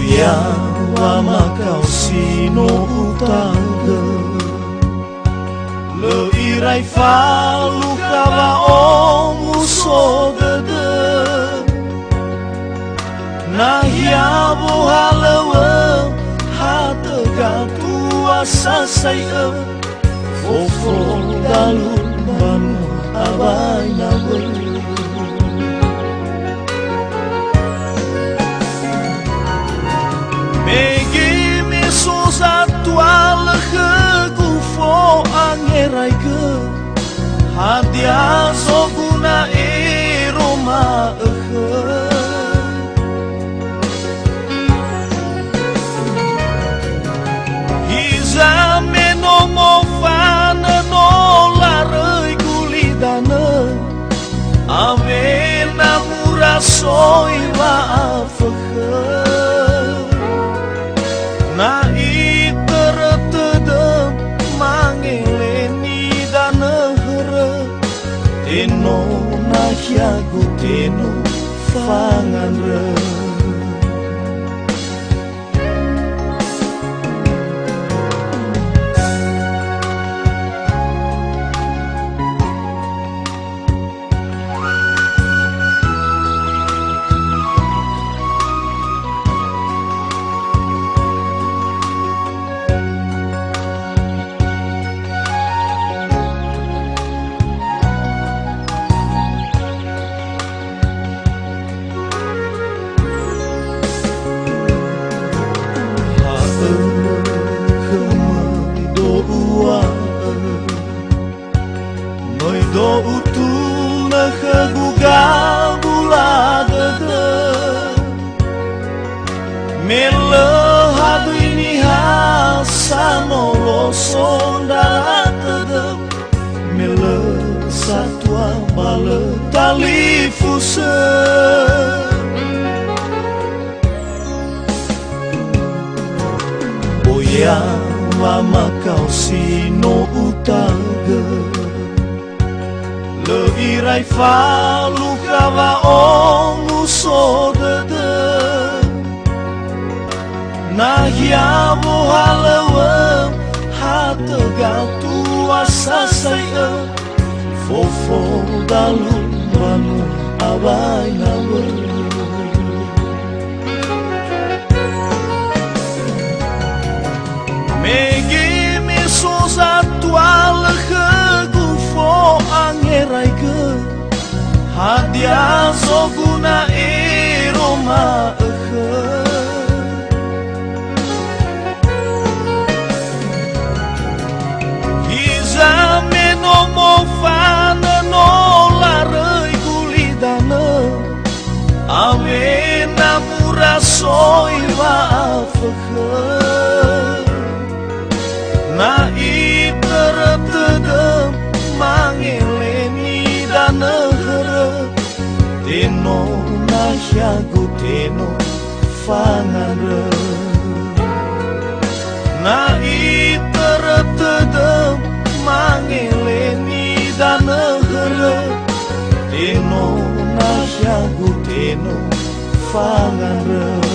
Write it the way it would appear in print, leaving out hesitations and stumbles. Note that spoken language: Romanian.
Boya wa makau sino utangga le irai falu kawa omu sogede nahia bohalewe hatega tua sasaya fofo dalu banu abai nawe megi misos atual ke gufo angerai ke hadia soguna iroma Amena murasoi wa afakha na iteretedem mangeleni danahre eno na hyaguteno fanganre Noi do utul na khaguga buladada mele hadu ini hasano lo sondatada mele satwa bale talifuse boya mama kau sino utangga le irai falu kawa omu sodede nahia bohalewe hatega tua sasaya fofo dalu banu abai nawe megi misos atual ke gufo angerai ke hadia soguna iroma Izameno mofana no larei gulidana amena murasoi wa afakha na iteretedem mangeleni danahre teno na hyaguteno fanganre na iteretedem mangeleni danahre teno na hyaguteno fanganre